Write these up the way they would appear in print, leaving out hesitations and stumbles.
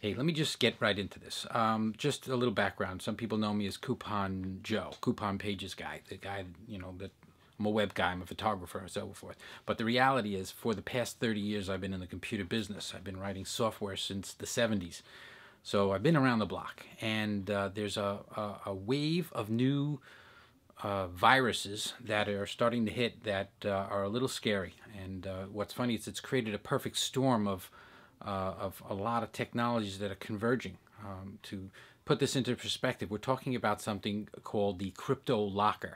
Hey, let me just get right into this. Just a little background. Some people know me as Coupon Joe, Coupon Pages guy, the guy, that I'm a web guy, I'm a photographer, and so forth. But the reality is, for the past 30 years, I've been in the computer business. I've been writing software since the 70s. So I've been around the block. And there's a wave of new viruses that are starting to hit that are a little scary. And what's funny is it's created a perfect storm of a lot of technologies that are converging. To put this into perspective, we're talking about something called the CryptoLocker.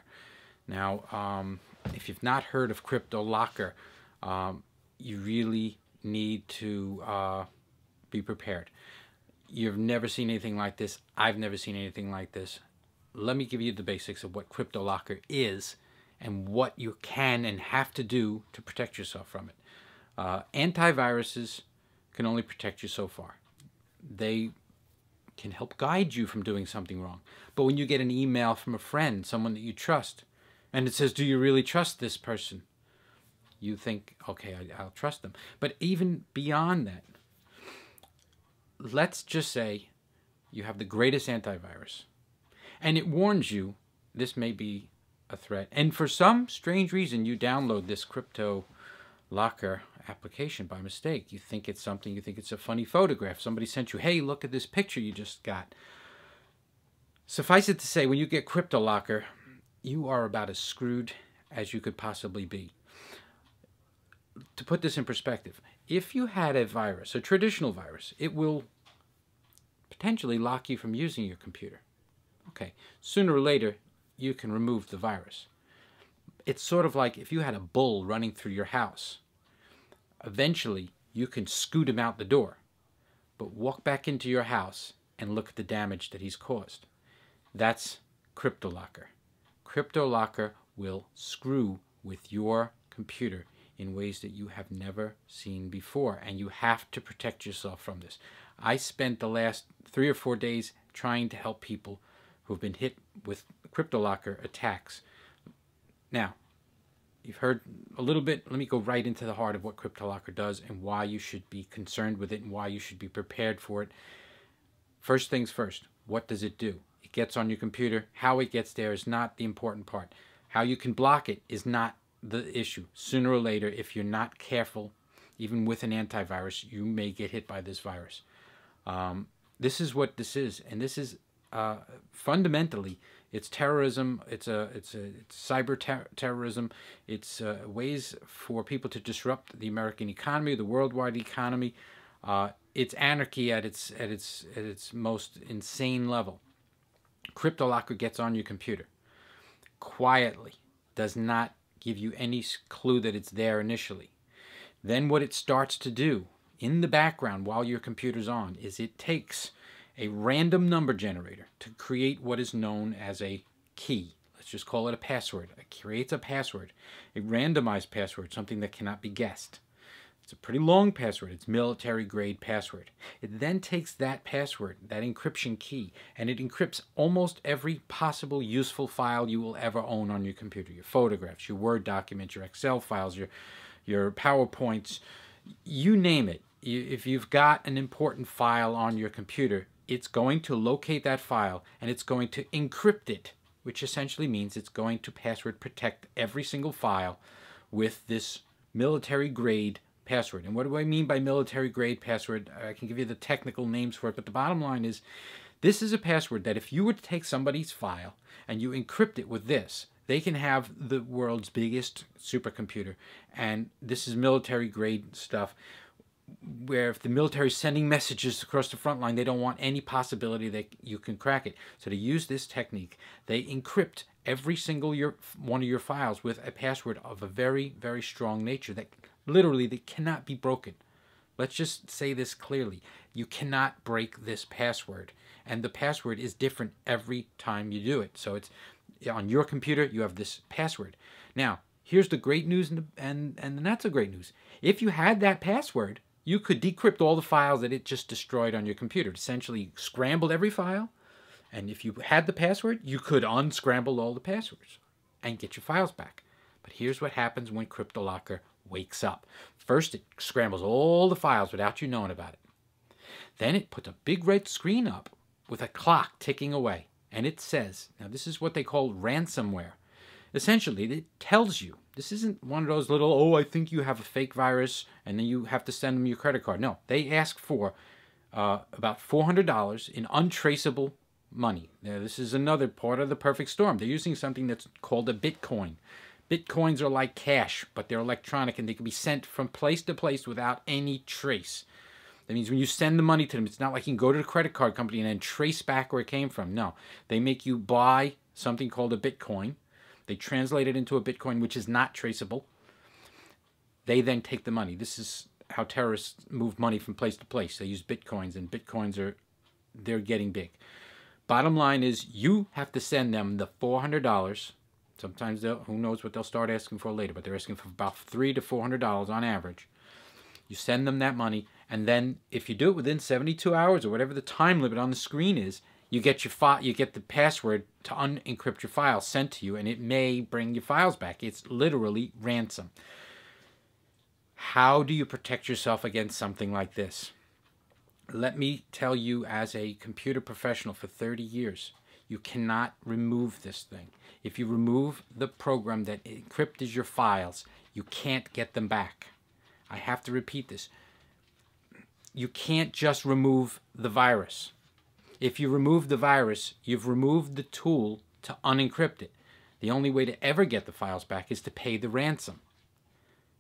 Now, if you've not heard of CryptoLocker, you really need to be prepared. You've never seen anything like this. I've never seen anything like this. Let me give you the basics of what CryptoLocker is and what you can and have to do to protect yourself from it. Antiviruses can only protect you so far. They can help guide you from doing something wrong. But when you get an email from a friend, someone that you trust, and it says, do you really trust this person? You think, okay, I'll trust them. But even beyond that, let's just say you have the greatest antivirus, and it warns you this may be a threat. And for some strange reason, you download this CryptoLocker application by mistake. You think it's something, you think it's a funny photograph. Somebody sent you, hey, look at this picture you just got. Suffice it to say, when you get CryptoLocker, you are about as screwed as you could possibly be. To put this in perspective, if you had a virus, a traditional virus, it will potentially lock you from using your computer. Okay, sooner or later, you can remove the virus. It's sort of like if you had a bull running through your house. Eventually, you can scoot him out the door, but walk back into your house and look at the damage that he's caused. That's CryptoLocker. CryptoLocker will screw with your computer in ways that you have never seen before, and you have to protect yourself from this. I spent the last 3 or 4 days trying to help people who've been hit with CryptoLocker attacks. Now, you've heard a little bit. Let me go right into the heart of what CryptoLocker does and why you should be concerned with it and why you should be prepared for it. First things first, what does it do? It gets on your computer. How it gets there is not the important part. How you can block it is not the issue. Sooner or later, if you're not careful, even with an antivirus, you may get hit by this virus. This is what this is, and this is fundamentally, it's terrorism. It's cyber-terrorism. It's ways for people to disrupt the American economy, the worldwide economy. It's anarchy at its most insane level. CryptoLocker gets on your computer quietly, does not give you any clue that it's there initially. Then what it starts to do in the background while your computer's on is it takes a random number generator to create what is known as a key. Let's just call it a password. It creates a password, a randomized password, something that cannot be guessed. It's a pretty long password. It's military-grade password. It then takes that password, that encryption key, and it encrypts almost every possible useful file you will ever own on your computer. Your photographs, your Word documents, your Excel files, your PowerPoints, you name it. If you've got an important file on your computer, it's going to locate that file and it's going to encrypt it, which essentially means it's going to password protect every single file with this military-grade password. And what do I mean by military-grade password? I can give you the technical names for it, but the bottom line is this is a password that if you were to take somebody's file and you encrypt it with this, they can have the world's biggest supercomputer. And this is military-grade stuff, where if the military is sending messages across the front line, they don't want any possibility that you can crack it. So to use this technique, they encrypt every single one of your files with a password of a very, very strong nature that literally they cannot be broken. Let's just say this clearly. You cannot break this password. And the password is different every time you do it. So it's on your computer, you have this password. Now, here's the great news and the not so great news. If you had that password, you could decrypt all the files that it just destroyed on your computer. It essentially scrambled every file. And if you had the password, you could unscramble all the passwords and get your files back. But here's what happens when CryptoLocker wakes up. First, it scrambles all the files without you knowing about it. Then it puts a big red screen up with a clock ticking away. And it says, now this is what they call ransomware. Essentially, it tells you, this isn't one of those little, oh, I think you have a fake virus, and then you have to send them your credit card. No, they ask for about $400 in untraceable money. Now, this is another part of the perfect storm. They're using something that's called a Bitcoin. Bitcoins are like cash, but they're electronic, and they can be sent from place to place without any trace. That means when you send the money to them, it's not like you can go to the credit card company and then trace back where it came from. No, they make you buy something called a Bitcoin. They translate it into a Bitcoin, which is not traceable. They then take the money. This is how terrorists move money from place to place. They use Bitcoins, and Bitcoins they're getting big. Bottom line is you have to send them the $400. Sometimes who knows what they'll start asking for later, but they're asking for about $300 to $400 on average. You send them that money, and then if you do it within 72 hours or whatever the time limit on the screen is, you get you get the password to unencrypt your files sent to you, and it may bring your files back. It's literally ransom. How do you protect yourself against something like this? Let me tell you, as a computer professional for 30 years, you cannot remove this thing. If you remove the program that encrypts your files, you can't get them back. I have to repeat this. You can't just remove the virus. If you remove the virus, you've removed the tool to unencrypt it. The only way to ever get the files back is to pay the ransom.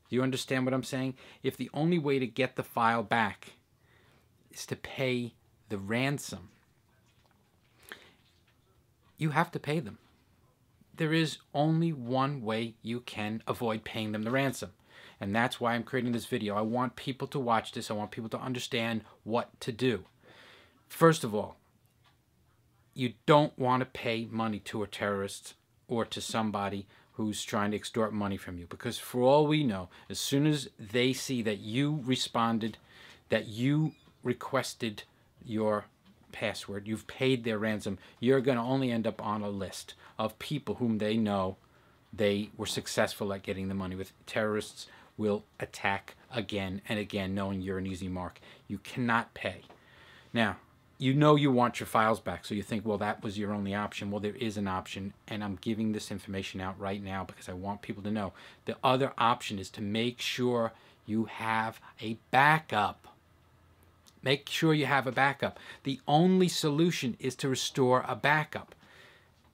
Do you understand what I'm saying? If the only way to get the file back is to pay the ransom, you have to pay them. There is only one way you can avoid paying them the ransom. And that's why I'm creating this video. I want people to watch this. I want people to understand what to do. First of all, you don't want to pay money to a terrorist or to somebody who's trying to extort money from you. Because for all we know, as soon as they see that you responded, that you requested your password, you've paid their ransom, you're going to only end up on a list of people whom they know they were successful at getting the money with. Terrorists will attack again and again, knowing you're an easy mark. You cannot pay. Now, you know you want your files back, so you think, well, that was your only option. Well, there is an option, and I'm giving this information out right now because I want people to know. The other option is to make sure you have a backup. Make sure you have a backup. The only solution is to restore a backup.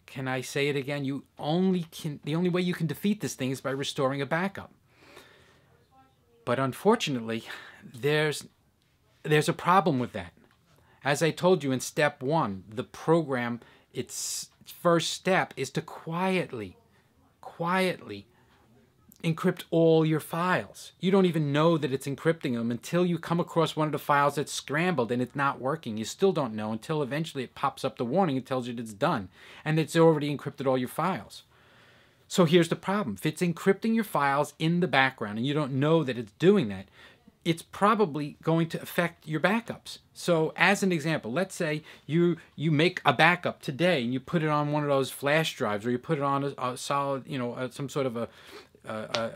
Can I say it again? The only way you can defeat this thing is by restoring a backup. But unfortunately, there's a problem with that. As I told you in step 1, the program, its first step is to quietly encrypt all your files. You don't even know that it's encrypting them until you come across one of the files that's scrambled and it's not working. You still don't know until eventually it pops up the warning and tells you that it's done, and it's already encrypted all your files. So here's the problem. If it's encrypting your files in the background and you don't know that it's doing that, it's probably going to affect your backups. So as an example, let's say you make a backup today and you put it on one of those flash drives, or you put it on a solid, some sort of a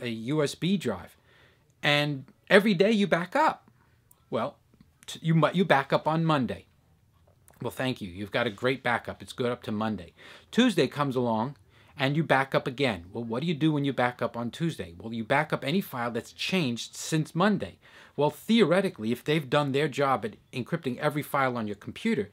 USB drive, and every day you back up. Well, you back up on Monday. Well, thank you. You've got a great backup. It's good up to Monday. Tuesday comes along, and you back up again. Well, what do you do when you back up on Tuesday? Well, you back up any file that's changed since Monday. Well, theoretically, if they've done their job at encrypting every file on your computer,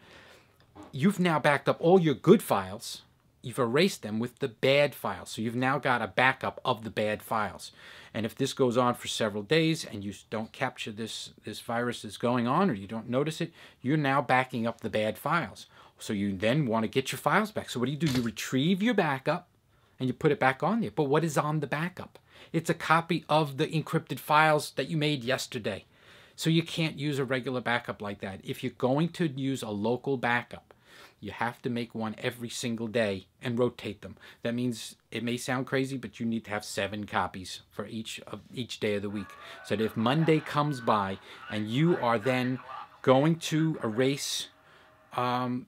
you've now backed up all your good files. You've erased them with the bad files. So you've now got a backup of the bad files. And if this goes on for several days and you don't capture this virus that's going on, or you don't notice it, you're now backing up the bad files. So you then want to get your files back. So what do? You retrieve your backup and you put it back on there. But what is on the backup? It's a copy of the encrypted files that you made yesterday. So you can't use a regular backup like that. If you're going to use a local backup, you have to make one every single day and rotate them. That means, it may sound crazy, but you need to have 7 copies for each day of the week. So that if Monday comes by and you are then going to erase a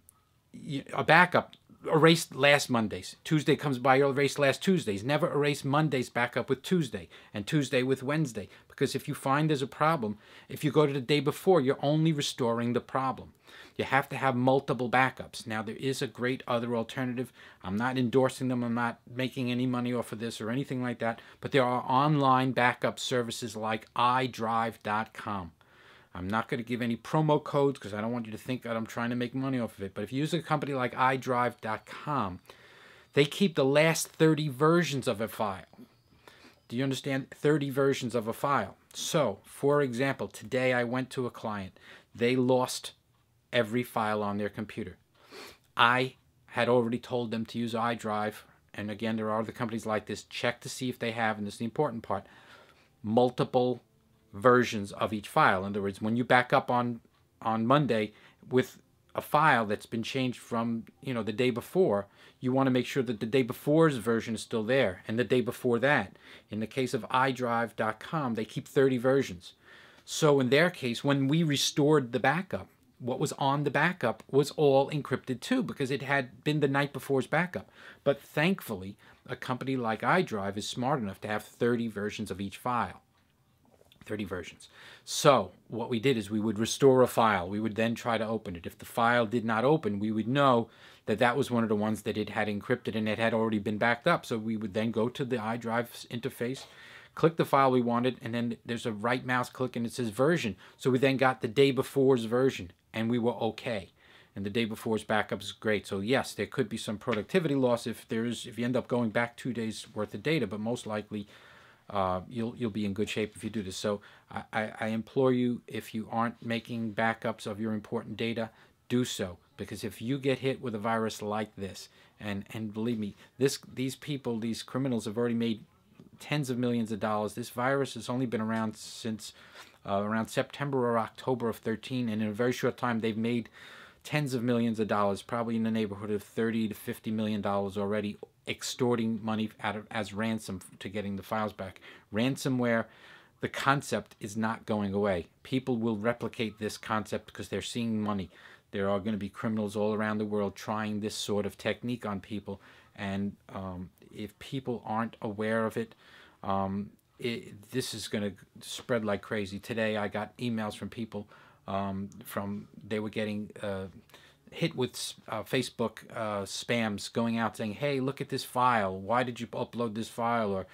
backup, erase last Monday's. Tuesday comes by, you'll erase last Tuesday's. Never erase Monday's backup with Tuesday and Tuesday with Wednesday. Because if you find there's a problem, if you go to the day before, you're only restoring the problem. You have to have multiple backups. Now, there is a great other alternative. I'm not endorsing them. I'm not making any money off of this or anything like that. But there are online backup services like iDrive.com. I'm not going to give any promo codes because I don't want you to think that I'm trying to make money off of it. But if you use a company like iDrive.com, they keep the last 30 versions of a file. Do you understand? 30 versions of a file. So, for example, today I went to a client. They lost every file on their computer. I had already told them to use iDrive. And again, there are other companies like this. Check to see if they have, and this is the important part, multiple versions of each file. In other words, when you back up on Monday with a file that's been changed from the day before, you want to make sure that the day before's version is still there, and the day before that. In the case of iDrive.com, they keep 30 versions. So in their case, when we restored the backup, what was on the backup was all encrypted too, because it had been the night before's backup. But thankfully, a company like iDrive is smart enough to have 30 versions of each file. 30 versions. So what we did is we would restore a file. We would then try to open it. If the file did not open, we would know that that was one of the ones that it had encrypted and it had already been backed up. So we would then go to the iDrive interface, click the file we wanted, and then there's a right mouse click and it says version. So we then got the day before's version and we were okay. And the day before's backup is great. So yes, there could be some productivity loss if you end up going back 2 days worth of data, but most likely you'll be in good shape if you do this. So I implore you, if you aren't making backups of your important data, do so, because if you get hit with a virus like this, and believe me, these criminals have already made tens of millions of dollars. This virus has only been around since around September or October of 13, and in a very short time they've made tens of millions of dollars, probably in the neighborhood of $30 to $50 million already, extorting money as ransom to getting the files back. Ransomware, the concept is not going away. People will replicate this concept because they're seeing money. There are going to be criminals all around the world trying this sort of technique on people, and if people aren't aware of it, this is going to spread like crazy. Today I got emails from people they were getting hit with Facebook spams going out saying, hey, look at this file. Why did you upload this file? Or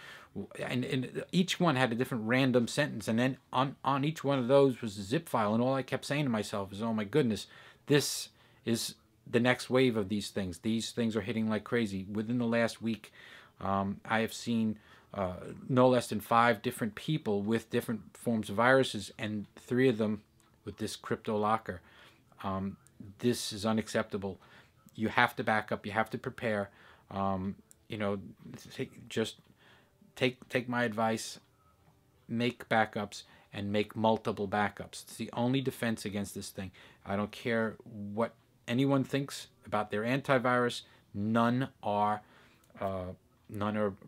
and each one had a different random sentence. And then on each one of those was a zip file. And all I kept saying to myself is, oh, my goodness, this is the next wave of these things. These things are hitting like crazy. Within the last week, I have seen no less than 5 different people with different forms of viruses, and 3 of them with this CryptoLocker. This is unacceptable. You have to back up. You have to prepare. Take my advice. Make backups and make multiple backups. It's the only defense against this thing. I don't care what anyone thinks about their antivirus. None are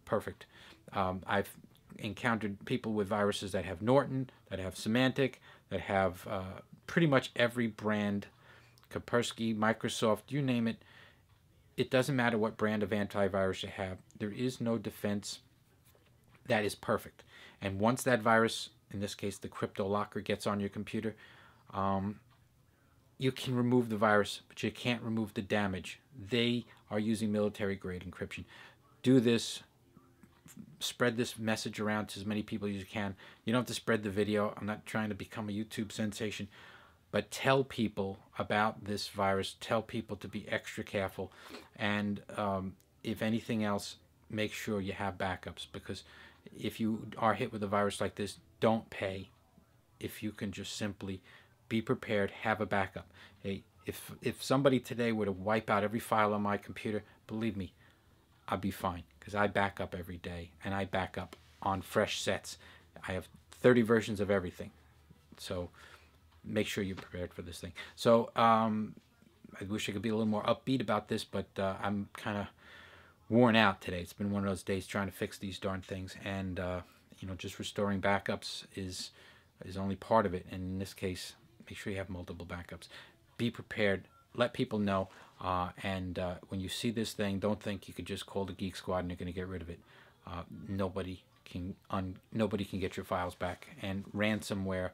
perfect. I've encountered people with viruses that have Norton, that have Symantec, that have pretty much every brand, Kaspersky, Microsoft, you name it. It doesn't matter what brand of antivirus you have. There is no defense that is perfect. And once that virus, in this case the CryptoLocker, gets on your computer, you can remove the virus, but you can't remove the damage. They are using military-grade encryption. Do this. Spread this message around to as many people as you can. You don't have to spread the video. I'm not trying to become a YouTube sensation, but tell people about this virus. Tell people to be extra careful, and if anything else, make sure you have backups, because if you are hit with a virus like this, don't pay. If you can just simply be prepared, have a backup. Hey, if somebody today were to wipe out every file on my computer, believe me, I'd be fine, because I back up every day, and I back up on fresh sets. I have 30 versions of everything. So make sure you're prepared for this thing. So I wish I could be a little more upbeat about this, but I'm kind of worn out today. It's been one of those days trying to fix these darn things, and just restoring backups is only part of it. And in this case, make sure you have multiple backups. Be prepared. let people know. And when you see this thing, don't think you could just call the Geek Squad and you're going to get rid of it. Nobody can get your files back. And ransomware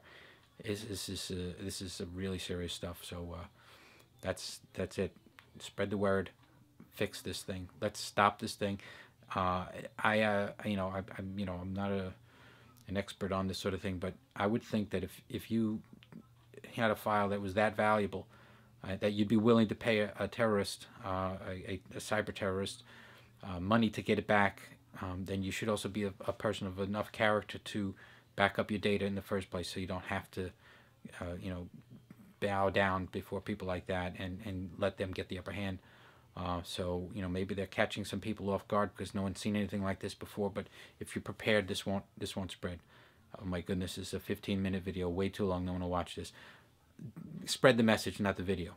this is some really serious stuff. So that's it. Spread the word. Fix this thing. Let's stop this thing. I'm not an expert on this sort of thing, but I would think that if you had a file that was that valuable, that you'd be willing to pay a terrorist, a cyber terrorist, money to get it back, then you should also be a person of enough character to back up your data in the first place, so you don't have to, bow down before people like that and let them get the upper hand. So maybe they're catching some people off guard because no one's seen anything like this before. But if you're prepared, this won't spread. Oh my goodness, this is a 15-minute video, way too long. No one will watch this. Spread the message, not the video.